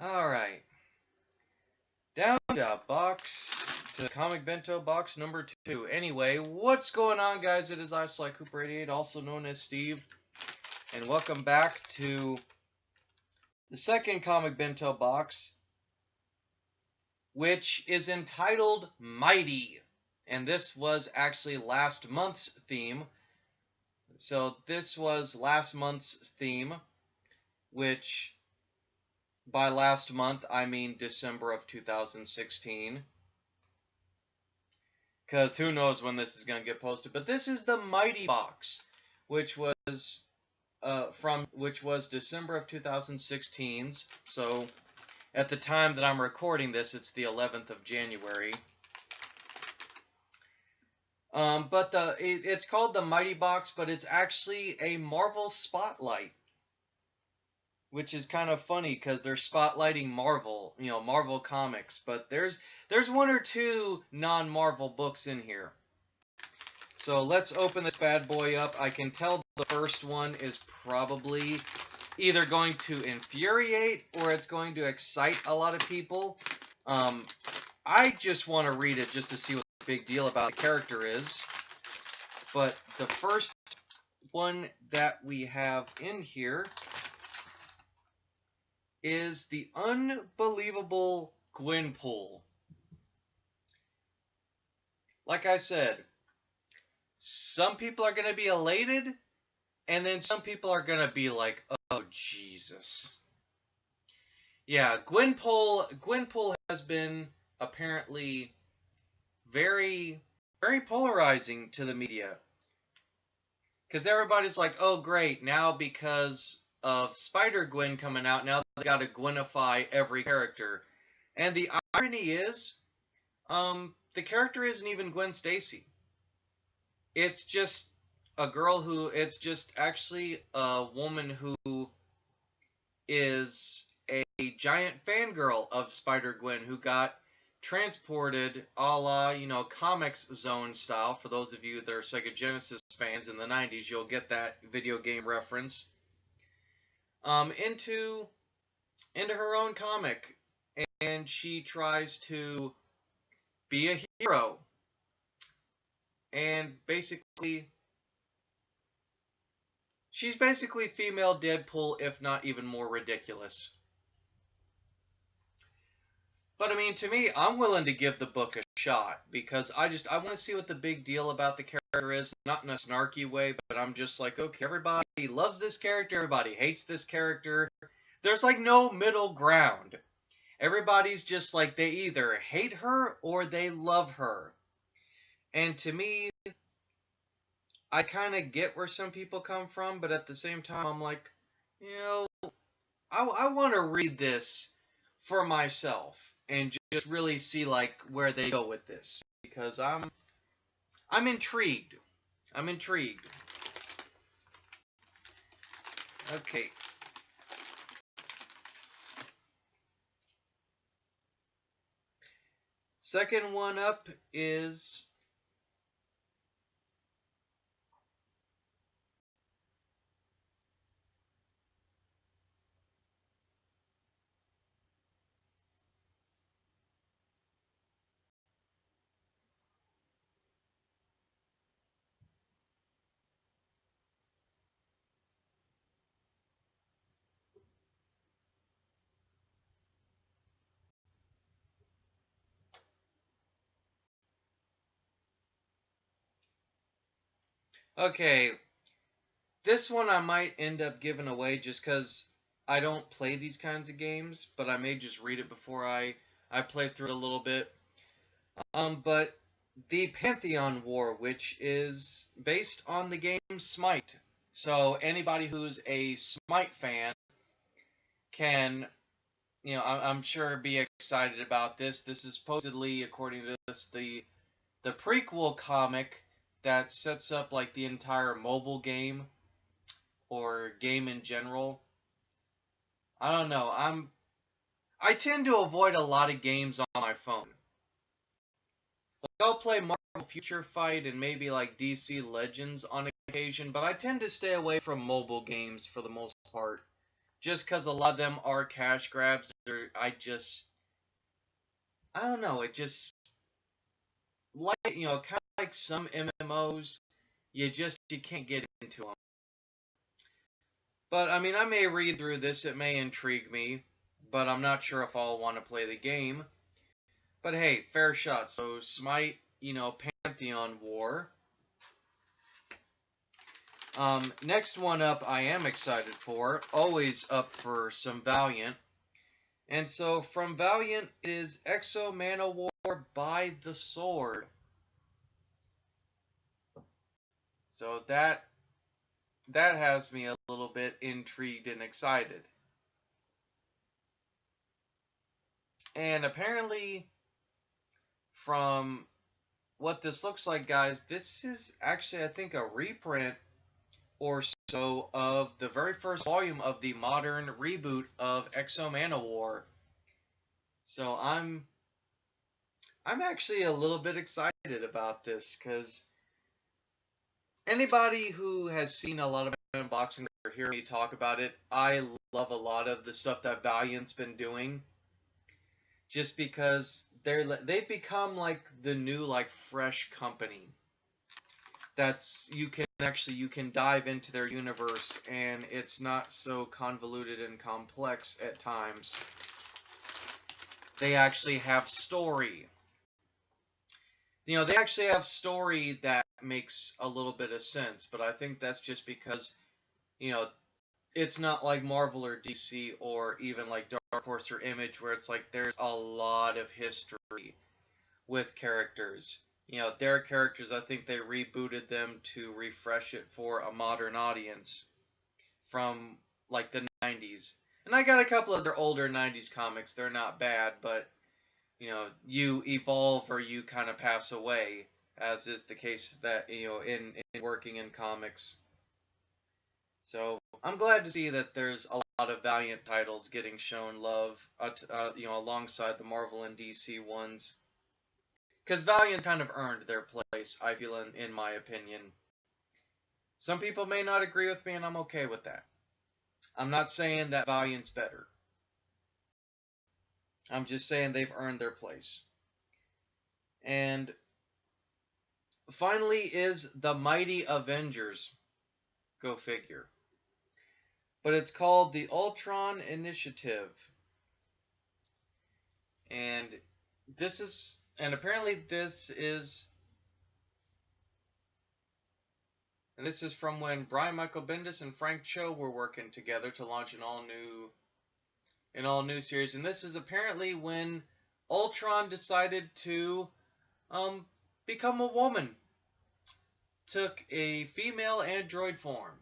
Alright. Down to Comic Bento box number 2. Anyway, what's going on, guys? It is I, Sly Cooper 88, also known as Steve. And welcome back to the second Comic Bento box, which is entitled Mighty. And this was actually last month's theme. So this was last month's theme, which by last month I mean December of 2016. Because who knows when this is going to get posted. But this is the Mighty box, which was December of 2016's. So at the time that I'm recording this, it's the 11th of January. It's called the Mighty box, but it's actually a Marvel Spotlight, which is kind of funny because they're spotlighting Marvel, Marvel Comics, but there's one or two non-Marvel books in here. So let's open this bad boy up. I can tell the first one is probably either going to infuriate or it's going to excite a lot of people. I just want to read it just to see what the big deal about the character is. But the first one that we have in here is the unbelievable Gwenpool. Like I said, some people are going to be elated, and then some people are going to be like, oh, Jesus. Yeah, Gwenpool has been apparently very, very polarizing to the media. Because everybody's like, oh, great, now because of Spider-Gwen coming out, now they got to Gwenify every character. And the irony is, the character isn't even Gwen Stacy. It's just a girl it's just actually a woman who is a giant fangirl of Spider-Gwen who got transported a la, Comics Zone style. For those of you that are Sega Genesis fans in the 90s, you'll get that video game reference. Into her own comic, and she tries to be a hero, and she's basically female Deadpool, if not even more ridiculous. But I mean, to me, I'm willing to give the book a shot because I want to see what the big deal about the character is, not in a snarky way, but I'm just like, okay, everybody loves this character, everybody hates this character. There's like no middle ground. Everybody's just like, they either hate her or they love her. And to me, I kind of get where some people come from, but at the same time, I'm like, I want to read this for myself and just really see like where they go with this, because I'm intrigued. I'm intrigued. Okay. Second one up is okay. This one I might end up giving away just because I don't play these kinds of games, but I may just read it before I play through it a little bit. But the Pantheon War, which is based on the game Smite. So anybody who's a Smite fan can, I'm sure be excited about this. This is supposedly, according to this, the prequel comic that sets up like the entire mobile game or game in general. I don't know. I tend to avoid a lot of games on my phone. Like, I'll play Marvel Future Fight and maybe like DC Legends on occasion, but I tend to stay away from mobile games for the most part. just because a lot of them are cash grabs. Or I don't know. It just like kind of like some MMOs, you can't get into them. But I mean, I may read through this. It may intrigue me, but I'm not sure if I'll want to play the game. But hey, fair shot. So Smite, Pantheon War. Next one up, I am excited for. Always up for some Valiant. And so from Valiant is Exo Mana War by the Sword. So that has me a little bit intrigued and excited. And apparently, from what this looks like, guys, this is actually, I think, a reprint or so of the very first volume of the modern reboot of Exo Mana War. So I'm actually a little bit excited about this, because anybody who has seen a lot of unboxing or hear me talk about it, I love a lot of the stuff that Valiant's been doing, just because they've become like the new like fresh company. That's you can dive into their universe, and it's not so convoluted and complex at times. They actually have story. They actually have story that makes a little bit of sense, but I think that's just because, it's not like Marvel or DC or even like Dark Horse or Image, where it's like there's a lot of history with characters. Their characters, I think they rebooted them to refresh it for a modern audience from like the 90s. And I got a couple of their older 90s comics. They're not bad, but you evolve or you kind of pass away, as is the case that, in working in comics. So I'm glad to see that there's a lot of Valiant titles getting shown love, alongside the Marvel and DC ones. Because Valiant kind of earned their place, I feel, in my opinion. Some people may not agree with me, and I'm okay with that. I'm not saying that Valiant's better. I'm just saying they've earned their place. And finally is the Mighty Avengers. Go figure. But it's called the Ultron Initiative. And apparently this is from when Brian Michael Bendis and Frank Cho were working together to launch an all new series. And this is apparently when Ultron decided to become a woman. Took a female android form.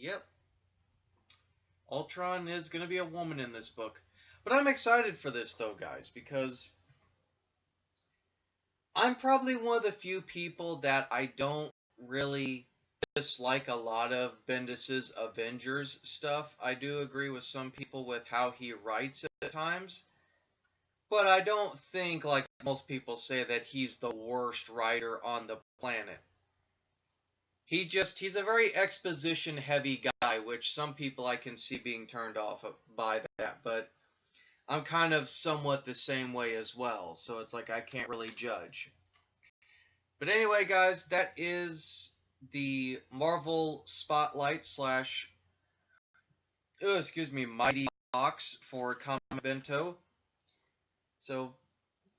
Yep. Ultron is going to be a woman in this book. But I'm excited for this, though, guys, because I'm probably one of the few people that I don't really dislike a lot of Bendis's Avengers stuff. I do agree with some people with how he writes at times. But I don't think, like most people say, that he's the worst writer on the planet. He's a very exposition heavy guy, which some people I can see being turned off by that, but I'm kind of somewhat the same way as well, so it's like I can't really judge. But anyway, guys, that is the Marvel Spotlight / Mighty box for Comic Bento. So,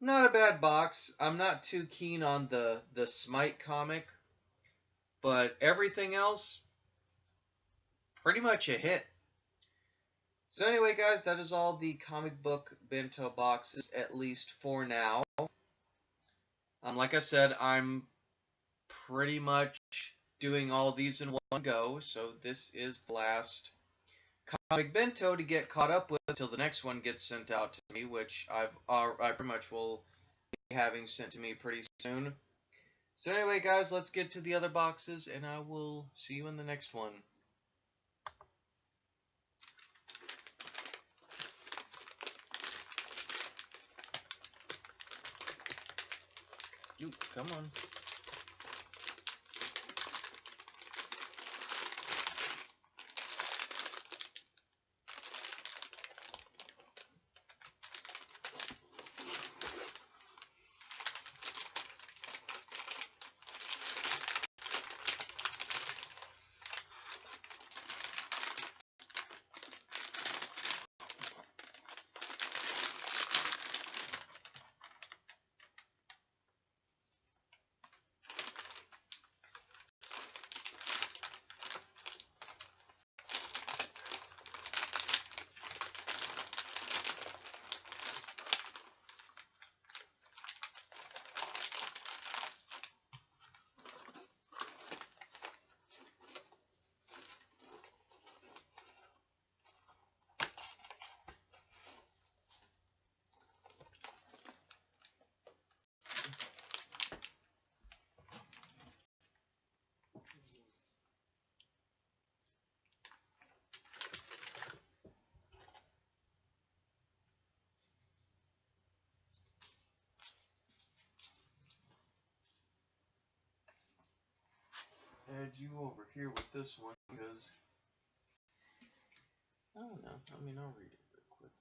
not a bad box. I'm not too keen on the Smite comic, but everything else, pretty much a hit. So anyway, guys, that is all the comic book bento boxes, at least for now. Like I said, I'm pretty much doing all these in one go, so this is the last comic bento to get caught up with until the next one gets sent out to me, which I pretty much will be having sent to me pretty soon. So anyway, guys, let's get to the other boxes, and I will see you in the next one. Come on. Add you over here with this one because I don't know. I mean, I'll read it real quick.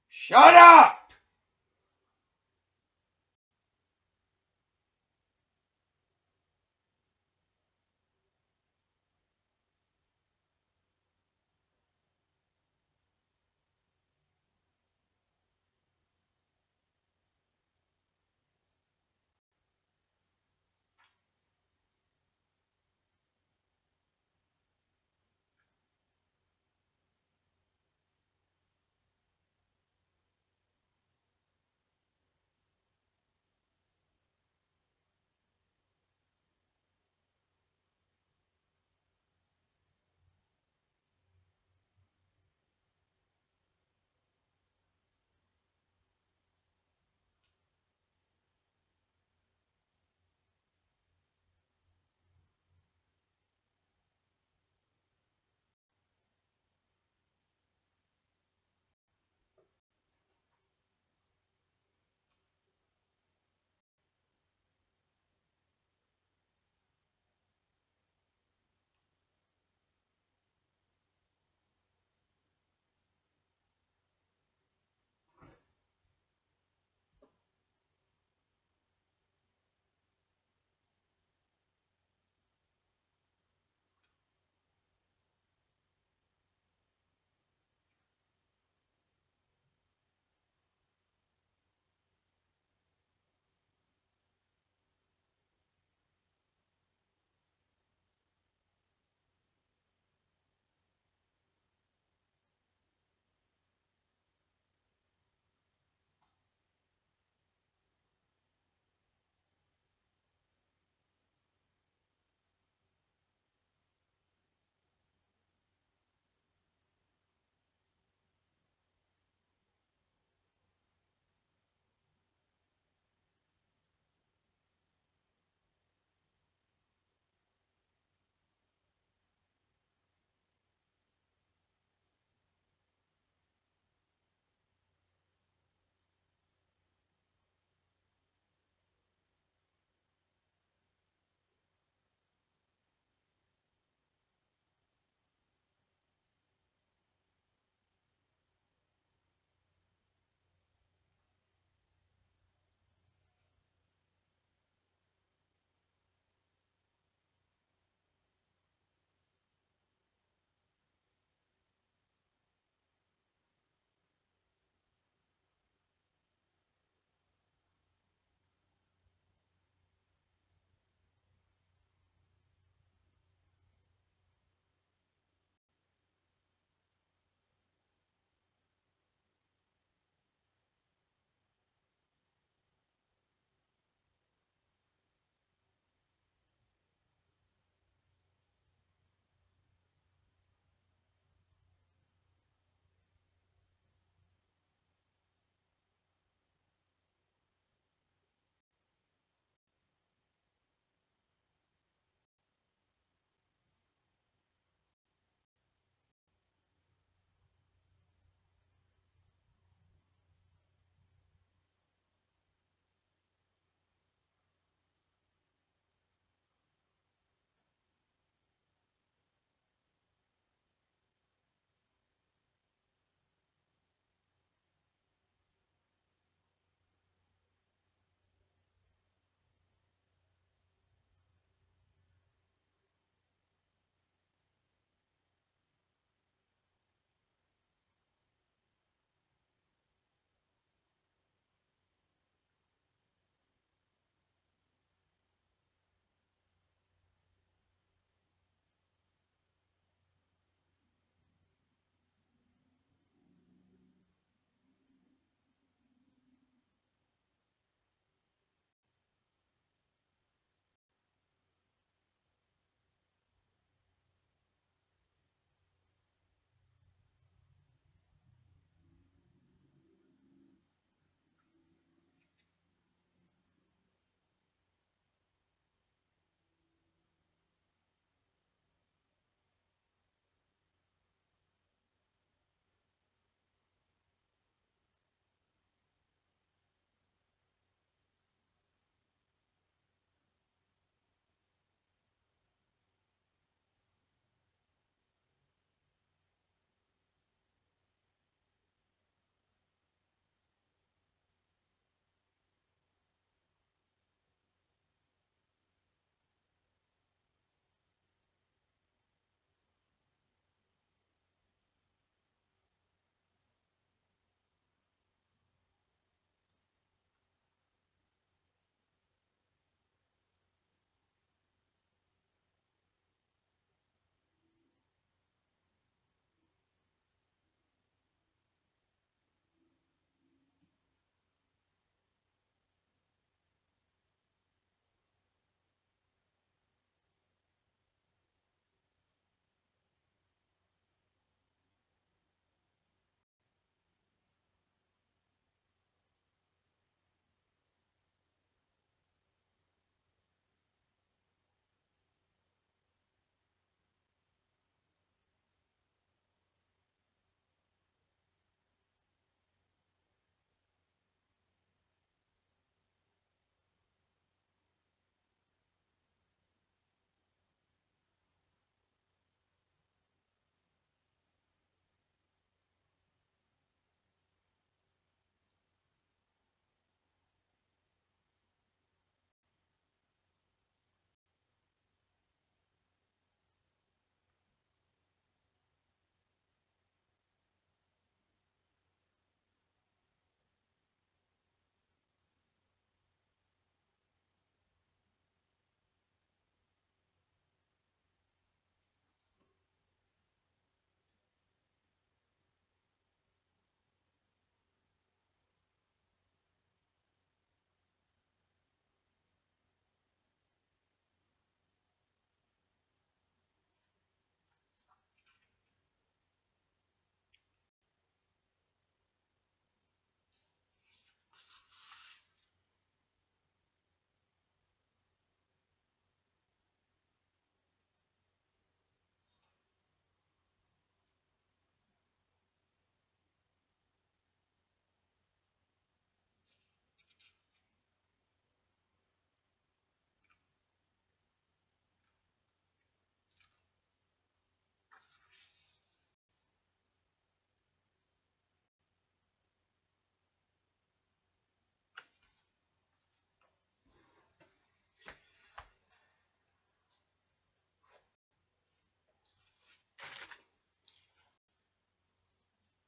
Shut up!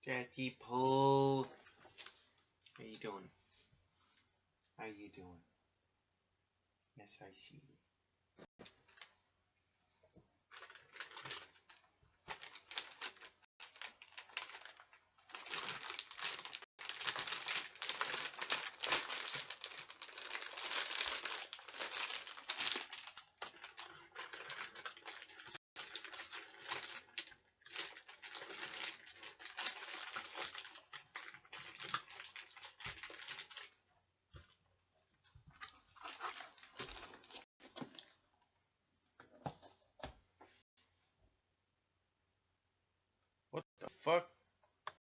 Daddy Pooh. How you doing? How you doing? Yes, I see you.